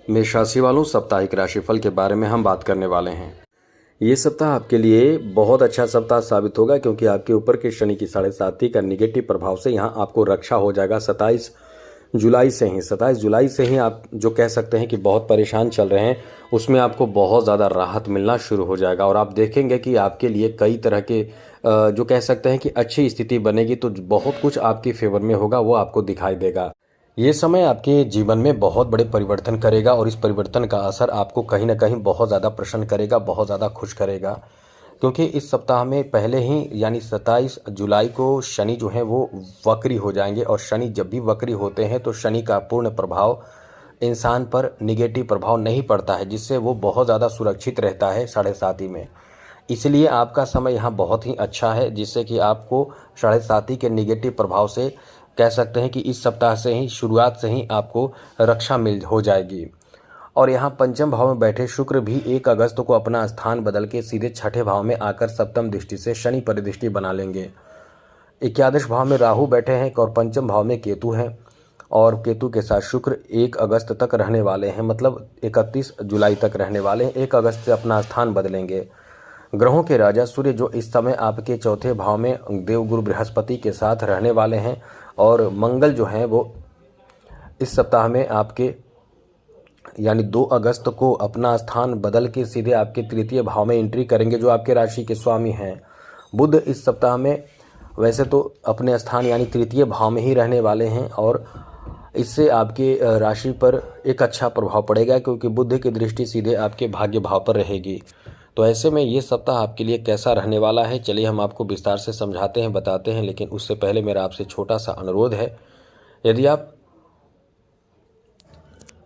मेष राशि वालों, साप्ताहिक राशिफल के बारे में हम बात करने वाले हैं। ये सप्ताह आपके लिए बहुत अच्छा सप्ताह साबित होगा, क्योंकि आपके ऊपर के शनि की 7.5 का निगेटिव प्रभाव से यहाँ आपको रक्षा हो जाएगा। 27 जुलाई से ही आप जो कह सकते हैं कि बहुत परेशान चल रहे हैं, उसमें आपको बहुत ज़्यादा राहत मिलना शुरू हो जाएगा। और आप देखेंगे कि आपके लिए कई तरह के जो कह सकते हैं कि अच्छी स्थिति बनेगी, तो बहुत कुछ आपके फेवर में होगा, वो आपको दिखाई देगा। ये समय आपके जीवन में बहुत बड़े परिवर्तन करेगा, और इस परिवर्तन का असर आपको कहीं ना कहीं बहुत ज़्यादा प्रसन्न करेगा, बहुत ज़्यादा खुश करेगा। क्योंकि इस सप्ताह में पहले ही यानी 27 जुलाई को शनि जो है वो वक्री हो जाएंगे, और शनि जब भी वक्री होते हैं तो शनि का पूर्ण प्रभाव इंसान पर निगेटिव प्रभाव नहीं पड़ता है, जिससे वो बहुत ज़्यादा सुरक्षित रहता है 7.5 में। इसलिए आपका समय यहाँ बहुत ही अच्छा है, जिससे कि आपको 7.5 के निगेटिव प्रभाव से कह सकते हैं कि इस सप्ताह से ही, शुरुआत से ही आपको रक्षा मिल हो जाएगी। और यहाँ पंचम भाव में बैठे शुक्र भी 1 अगस्त को अपना स्थान बदल के सीधे छठे भाव में आकर सप्तम दृष्टि से शनि परिदृष्टि बना लेंगे। एकादश भाव में राहु बैठे हैं और पंचम भाव में केतु हैं, और केतु के साथ शुक्र 1 अगस्त तक रहने वाले हैं, मतलब 31 जुलाई तक रहने वाले हैं। 1 अगस्त से अपना स्थान बदलेंगे। ग्रहों के राजा सूर्य जो इस समय आपके चौथे भाव में देवगुरु बृहस्पति के साथ रहने वाले हैं, और मंगल जो हैं वो इस सप्ताह में आपके यानी 2 अगस्त को अपना स्थान बदल के सीधे आपके तृतीय भाव में एंट्री करेंगे, जो आपके राशि के स्वामी हैं। बुध इस सप्ताह में वैसे तो अपने स्थान यानी तृतीय भाव में ही रहने वाले हैं, और इससे आपके राशि पर एक अच्छा प्रभाव पड़ेगा, क्योंकि बुध की दृष्टि सीधे आपके भाग्य भाव पर रहेगी। तो ऐसे में ये सप्ताह आपके लिए कैसा रहने वाला है, चलिए हम आपको विस्तार से समझाते हैं, बताते हैं। लेकिन उससे पहले मेरा आपसे छोटा सा अनुरोध है, यदि आप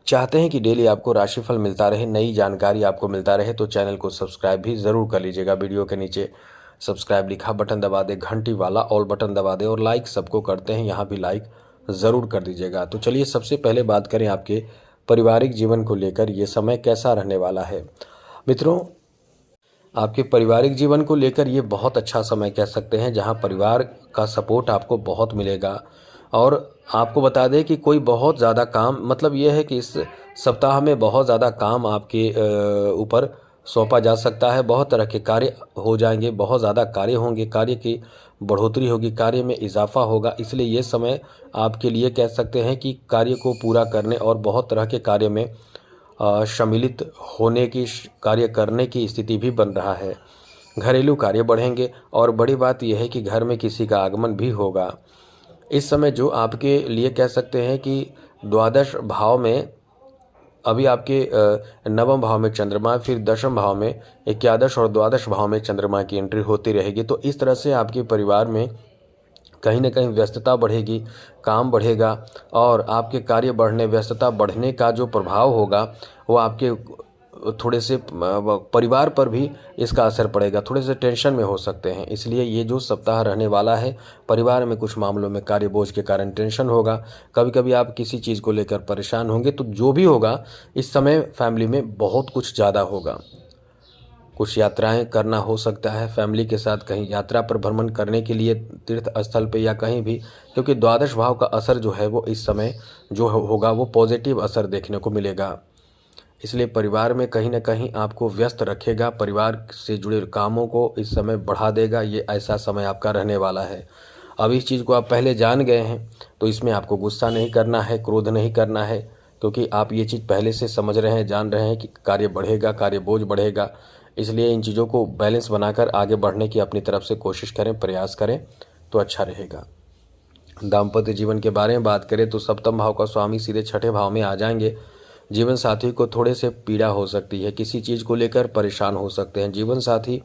चाहते हैं कि डेली आपको राशिफल मिलता रहे, नई जानकारी आपको मिलता रहे, तो चैनल को सब्सक्राइब भी ज़रूर कर लीजिएगा। वीडियो के नीचे सब्सक्राइब लिखा बटन दबा दे, घंटी वाला ऑल बटन दबा दे, और लाइक सबको करते हैं, यहाँ भी लाइक ज़रूर कर दीजिएगा। तो चलिए सबसे पहले बात करें आपके पारिवारिक जीवन को लेकर ये समय कैसा रहने वाला है। मित्रों, आपके पारिवारिक जीवन को लेकर ये बहुत अच्छा समय कह सकते हैं, जहां परिवार का सपोर्ट आपको बहुत मिलेगा। और आपको बता दें कि कोई बहुत ज़्यादा काम, मतलब ये है कि इस सप्ताह में बहुत ज़्यादा काम आपके ऊपर सौंपा जा सकता है। बहुत तरह के कार्य हो जाएंगे, बहुत ज़्यादा कार्य होंगे, कार्य की बढ़ोतरी होगी, कार्य में इजाफा होगा। इसलिए ये समय आपके लिए कह सकते हैं कि कार्य को पूरा करने और बहुत तरह के कार्य में सम्मिलित होने की, कार्य करने की स्थिति भी बन रहा है। घरेलू कार्य बढ़ेंगे, और बड़ी बात यह है कि घर में किसी का आगमन भी होगा। इस समय जो आपके लिए कह सकते हैं कि द्वादश भाव में अभी आपके नवम भाव में चंद्रमा, फिर दशम भाव में एकादश और द्वादश भाव में चंद्रमा की एंट्री होती रहेगी। तो इस तरह से आपके परिवार में कहीं ना कहीं व्यस्तता बढ़ेगी, काम बढ़ेगा, और आपके कार्य बढ़ने, व्यस्तता बढ़ने का जो प्रभाव होगा वो आपके थोड़े से परिवार पर भी इसका असर पड़ेगा, थोड़े से टेंशन में हो सकते हैं। इसलिए ये जो सप्ताह रहने वाला है, परिवार में कुछ मामलों में कार्य बोझ के कारण टेंशन होगा, कभी कभी आप किसी चीज़ को लेकर परेशान होंगे। तो जो भी होगा इस समय फैमिली में बहुत कुछ ज़्यादा होगा। कुछ यात्राएं करना हो सकता है फैमिली के साथ, कहीं यात्रा पर भ्रमण करने के लिए तीर्थ स्थल पे या कहीं भी, क्योंकि द्वादश भाव का असर जो है वो इस समय जो होगा वो पॉजिटिव असर देखने को मिलेगा। इसलिए परिवार में कहीं ना कहीं आपको व्यस्त रखेगा, परिवार से जुड़े कामों को इस समय बढ़ा देगा। ये ऐसा समय आपका रहने वाला है। अब इस चीज़ को आप पहले जान गए हैं, तो इसमें आपको गुस्सा नहीं करना है, क्रोध नहीं करना है, क्योंकि आप ये चीज़ पहले से समझ रहे हैं, जान रहे हैं कि कार्य बढ़ेगा, कार्य बोझ बढ़ेगा। इसलिए इन चीज़ों को बैलेंस बनाकर आगे बढ़ने की अपनी तरफ से कोशिश करें, प्रयास करें, तो अच्छा रहेगा। दाम्पत्य जीवन के बारे में बात करें तो सप्तम भाव का स्वामी सीधे छठे भाव में आ जाएंगे। जीवन साथी को थोड़े से पीड़ा हो सकती है, किसी चीज़ को लेकर परेशान हो सकते हैं। जीवन साथी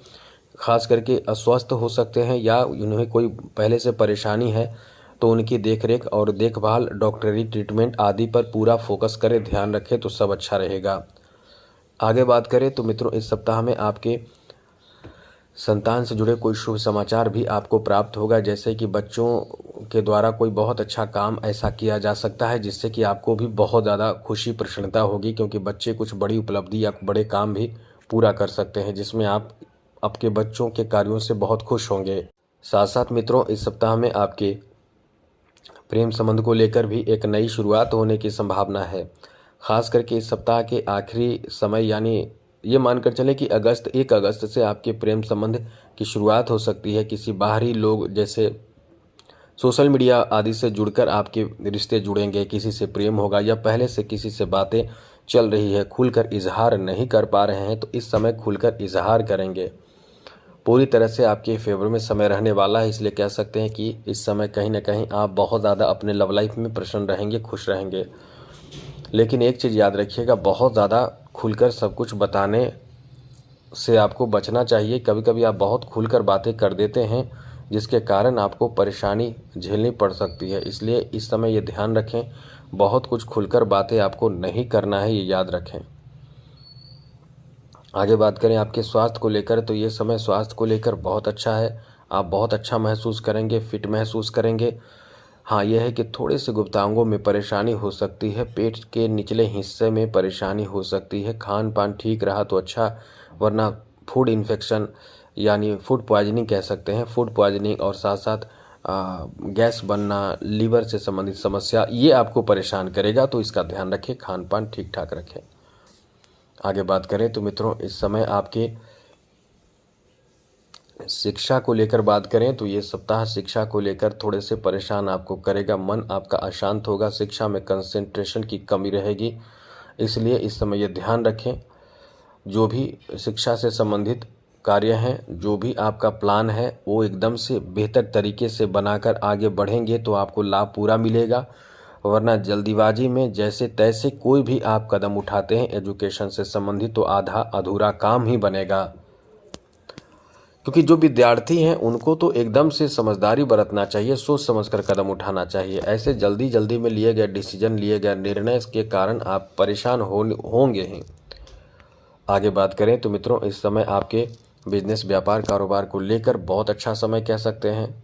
खास करके अस्वस्थ हो सकते हैं, या उन्हें कोई पहले से परेशानी है, तो उनकी देखरेख और देखभाल, डॉक्टरी ट्रीटमेंट आदि पर पूरा फोकस करें, ध्यान रखें, तो सब अच्छा रहेगा। आगे बात करें तो मित्रों, इस सप्ताह में आपके संतान से जुड़े कोई शुभ समाचार भी आपको प्राप्त होगा, जैसे कि बच्चों के द्वारा कोई बहुत अच्छा काम ऐसा किया जा सकता है जिससे कि आपको भी बहुत ज़्यादा खुशी प्रसन्नता होगी, क्योंकि बच्चे कुछ बड़ी उपलब्धि या बड़े काम भी पूरा कर सकते हैं, जिसमें आप आपके बच्चों के कार्यों से बहुत खुश होंगे। साथ साथ मित्रों, इस सप्ताह में आपके प्रेम संबंध को लेकर भी एक नई शुरुआत होने की संभावना है। खास करके इस सप्ताह के आखिरी समय यानी ये मानकर चलें कि 1 अगस्त से आपके प्रेम संबंध की शुरुआत हो सकती है। किसी बाहरी लोग जैसे सोशल मीडिया आदि से जुड़कर आपके रिश्ते जुड़ेंगे, किसी से प्रेम होगा या पहले से किसी से बातें चल रही है, खुलकर इजहार नहीं कर पा रहे हैं तो इस समय खुलकर इजहार करेंगे। पूरी तरह से आपके फेवर में समय रहने वाला है, इसलिए कह सकते हैं कि इस समय कहीं ना कहीं आप बहुत ज़्यादा अपने लव लाइफ में प्रसन्न रहेंगे, खुश रहेंगे। लेकिन एक चीज़ याद रखिएगा, बहुत ज़्यादा खुलकर सब कुछ बताने से आपको बचना चाहिए। कभी कभी आप बहुत खुलकर बातें कर देते हैं जिसके कारण आपको परेशानी झेलनी पड़ सकती है, इसलिए इस समय ये ध्यान रखें, बहुत कुछ खुलकर बातें आपको नहीं करना है, ये याद रखें। आगे बात करें आपके स्वास्थ्य को लेकर, तो ये समय स्वास्थ्य को लेकर बहुत अच्छा है। आप बहुत अच्छा महसूस करेंगे, फिट महसूस करेंगे। हाँ, यह है कि थोड़े से गुप्तांगों में परेशानी हो सकती है, पेट के निचले हिस्से में परेशानी हो सकती है। खान पान ठीक रहा तो अच्छा, वरना फूड इन्फेक्शन यानी फूड पॉइजनिंग कह सकते हैं, फूड पॉइजनिंग और साथ साथ गैस बनना, लीवर से संबंधित समस्या, ये आपको परेशान करेगा, तो इसका ध्यान रखें, खान पान ठीक ठाक रखें। आगे बात करें तो मित्रों, इस समय आपके शिक्षा को लेकर बात करें तो ये सप्ताह शिक्षा को लेकर थोड़े से परेशान आपको करेगा। मन आपका अशांत होगा, शिक्षा में कंसंट्रेशन की कमी रहेगी, इसलिए इस समय ये ध्यान रखें, जो भी शिक्षा से संबंधित कार्य हैं, जो भी आपका प्लान है, वो एकदम से बेहतर तरीके से बनाकर आगे बढ़ेंगे तो आपको लाभ पूरा मिलेगा। वरना जल्दीबाजी में जैसे तैसे कोई भी आप कदम उठाते हैं एजुकेशन से संबंधित तो आधा अधूरा काम ही बनेगा। क्योंकि जो विद्यार्थी हैं उनको तो एकदम से समझदारी बरतना चाहिए, सोच समझकर कदम उठाना चाहिए। ऐसे जल्दी में लिए गए डिसीजन, लिए गए निर्णय के कारण आप परेशान होंगे ही। आगे बात करें तो मित्रों, इस समय आपके बिजनेस, व्यापार, कारोबार को लेकर बहुत अच्छा समय कह सकते हैं,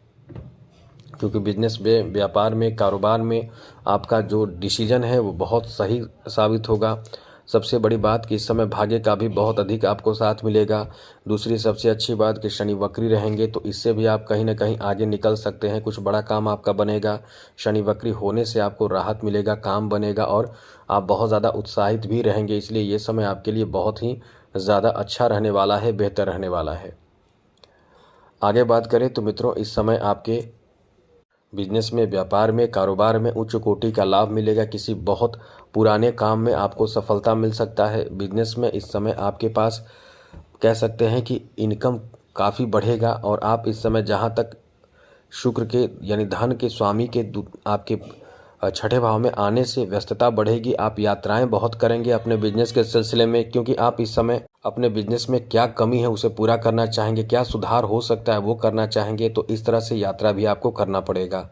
क्योंकि बिजनेस में, व्यापार में, कारोबार में आपका जो डिसीजन है वो बहुत सही साबित होगा। सबसे बड़ी बात कि इस समय भाग्य का भी बहुत अधिक आपको साथ मिलेगा। दूसरी सबसे अच्छी बात कि शनि वक्री रहेंगे तो इससे भी आप कहीं ना कहीं आगे निकल सकते हैं, कुछ बड़ा काम आपका बनेगा। शनि वक्री होने से आपको राहत मिलेगा, काम बनेगा और आप बहुत ज़्यादा उत्साहित भी रहेंगे, इसलिए ये समय आपके लिए बहुत ही ज़्यादा अच्छा रहने वाला है, बेहतर रहने वाला है। आगे बात करें तो मित्रों, इस समय आपके बिजनेस में, व्यापार में, कारोबार में उच्च कोटि का लाभ मिलेगा। किसी बहुत पुराने काम में आपको सफलता मिल सकता है। बिजनेस में इस समय आपके पास कह सकते हैं कि इनकम काफ़ी बढ़ेगा और आप इस समय जहां तक शुक्र के यानी धन के स्वामी के आपके छठे भाव में आने से व्यस्तता बढ़ेगी। आप यात्राएं बहुत करेंगे अपने बिजनेस के सिलसिले में, क्योंकि आप इस समय अपने बिजनेस में क्या कमी है उसे पूरा करना चाहेंगे, क्या सुधार हो सकता है वो करना चाहेंगे, तो इस तरह से यात्रा भी आपको करना पड़ेगा।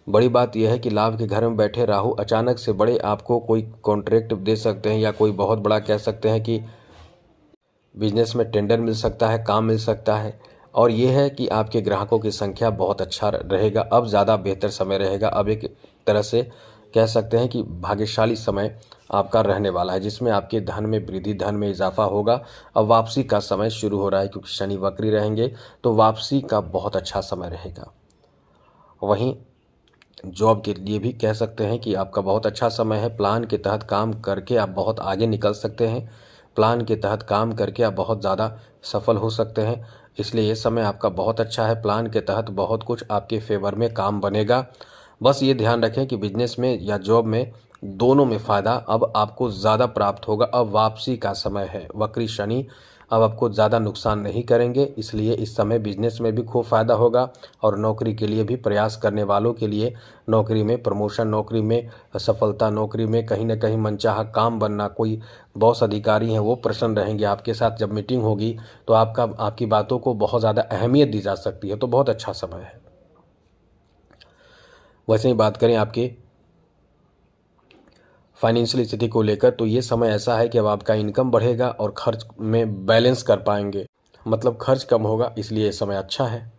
बड़ी बात यह है कि लाभ के घर में बैठे राहु अचानक से बड़े आपको कोई कॉन्ट्रैक्ट दे सकते हैं या कोई बहुत बड़ा कह सकते हैं कि बिजनेस में टेंडर मिल सकता है, काम मिल सकता है। और ये है कि आपके ग्राहकों की संख्या बहुत अच्छा रहेगा, अब ज़्यादा बेहतर समय रहेगा। अब एक तरह से कह सकते हैं कि भाग्यशाली समय आपका रहने वाला है, जिसमें आपके धन में वृद्धि, धन में इजाफा होगा। अब वापसी का समय शुरू हो रहा है, क्योंकि शनि वक्री रहेंगे तो वापसी का बहुत अच्छा समय रहेगा। वहीं जॉब के लिए भी कह सकते हैं कि आपका बहुत अच्छा समय है। प्लान के तहत काम करके आप बहुत आगे निकल सकते हैं, प्लान के तहत काम करके आप बहुत ज़्यादा सफल हो सकते हैं, इसलिए ये समय आपका बहुत अच्छा है। प्लान के तहत बहुत कुछ आपके फेवर में काम बनेगा। बस ये ध्यान रखें कि बिजनेस में या जॉब में, दोनों में फ़ायदा अब आपको ज़्यादा प्राप्त होगा। अब वापसी का समय है, वक्री शनि अब आपको ज़्यादा नुकसान नहीं करेंगे, इसलिए इस समय बिजनेस में भी खूब फ़ायदा होगा। और नौकरी के लिए भी प्रयास करने वालों के लिए नौकरी में प्रमोशन, नौकरी में सफलता, नौकरी में कहीं ना कहीं मनचाहा काम बनना, कोई बॉस अधिकारी हैं वो प्रसन्न रहेंगे। आपके साथ जब मीटिंग होगी तो आपकी बातों को बहुत ज़्यादा अहमियत दी जा सकती है, तो बहुत अच्छा समय है। वैसे ही बात करें आपके फाइनेंशियल स्थिति को लेकर, तो ये समय ऐसा है कि अब आपका इनकम बढ़ेगा और खर्च में बैलेंस कर पाएंगे, मतलब खर्च कम होगा, इसलिए ये समय अच्छा है।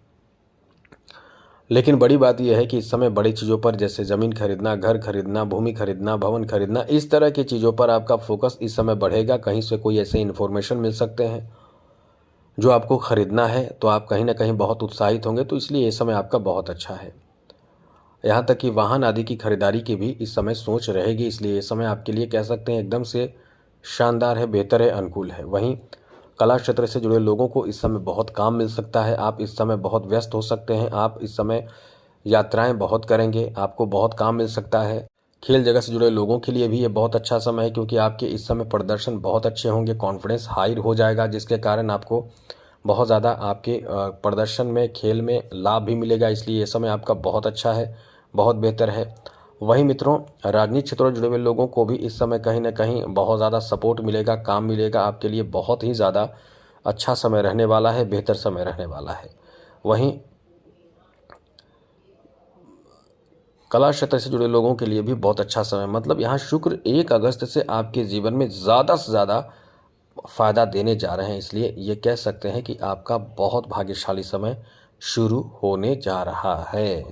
लेकिन बड़ी बात यह है कि इस समय बड़ी चीज़ों पर, जैसे ज़मीन खरीदना, घर खरीदना, भूमि खरीदना, भवन खरीदना, इस तरह की चीज़ों पर आपका फोकस इस समय बढ़ेगा। कहीं से कोई ऐसे इन्फॉर्मेशन मिल सकते हैं जो आपको खरीदना है, तो आप कहीं ना कहीं बहुत उत्साहित होंगे, तो इसलिए ये समय आपका बहुत अच्छा है। यहाँ तक कि वाहन आदि की खरीदारी की भी इस समय सोच रहेगी, इसलिए ये समय आपके लिए कह सकते हैं एकदम से शानदार है, बेहतर है, अनुकूल है। वहीं कला क्षेत्र से जुड़े लोगों को इस समय बहुत काम मिल सकता है। आप इस समय बहुत व्यस्त हो सकते हैं। आप इस समय यात्राएं बहुत करेंगे, आपको बहुत काम मिल सकता है। खेल जगत से जुड़े लोगों के लिए भी ये बहुत अच्छा समय है, क्योंकि आपके इस समय प्रदर्शन बहुत अच्छे होंगे, कॉन्फिडेंस हाई हो जाएगा, जिसके कारण आपको बहुत ज़्यादा आपके प्रदर्शन में, खेल में लाभ भी मिलेगा। इसलिए ये समय आपका बहुत अच्छा है, बहुत बेहतर है। वहीं मित्रों, राजनीतिक क्षेत्रों से जुड़े हुए लोगों को भी इस समय कहीं ना कहीं बहुत ज़्यादा सपोर्ट मिलेगा, काम मिलेगा। आपके लिए बहुत ही ज़्यादा अच्छा समय रहने वाला है, बेहतर समय रहने वाला है। वहीं कला क्षेत्र से जुड़े लोगों के लिए भी बहुत अच्छा समय, मतलब यहाँ शुक्र 1 अगस्त से आपके जीवन में ज़्यादा से ज़्यादा फायदा देने जा रहे हैं। इसलिए ये कह सकते हैं कि आपका बहुत भाग्यशाली समय शुरू होने जा रहा है।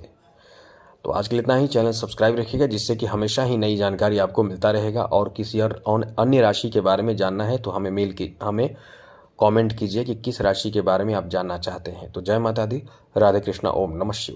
तो आज के लिए इतना ही। चैनल सब्सक्राइब रखिएगा, जिससे कि हमेशा ही नई जानकारी आपको मिलता रहेगा। और किसी और अन्य राशि के बारे में जानना है तो हमें कमेंट कीजिए कि किस राशि के बारे में आप जानना चाहते हैं। तो जय माता दी, राधे कृष्णा, ओम नमः शिवाय।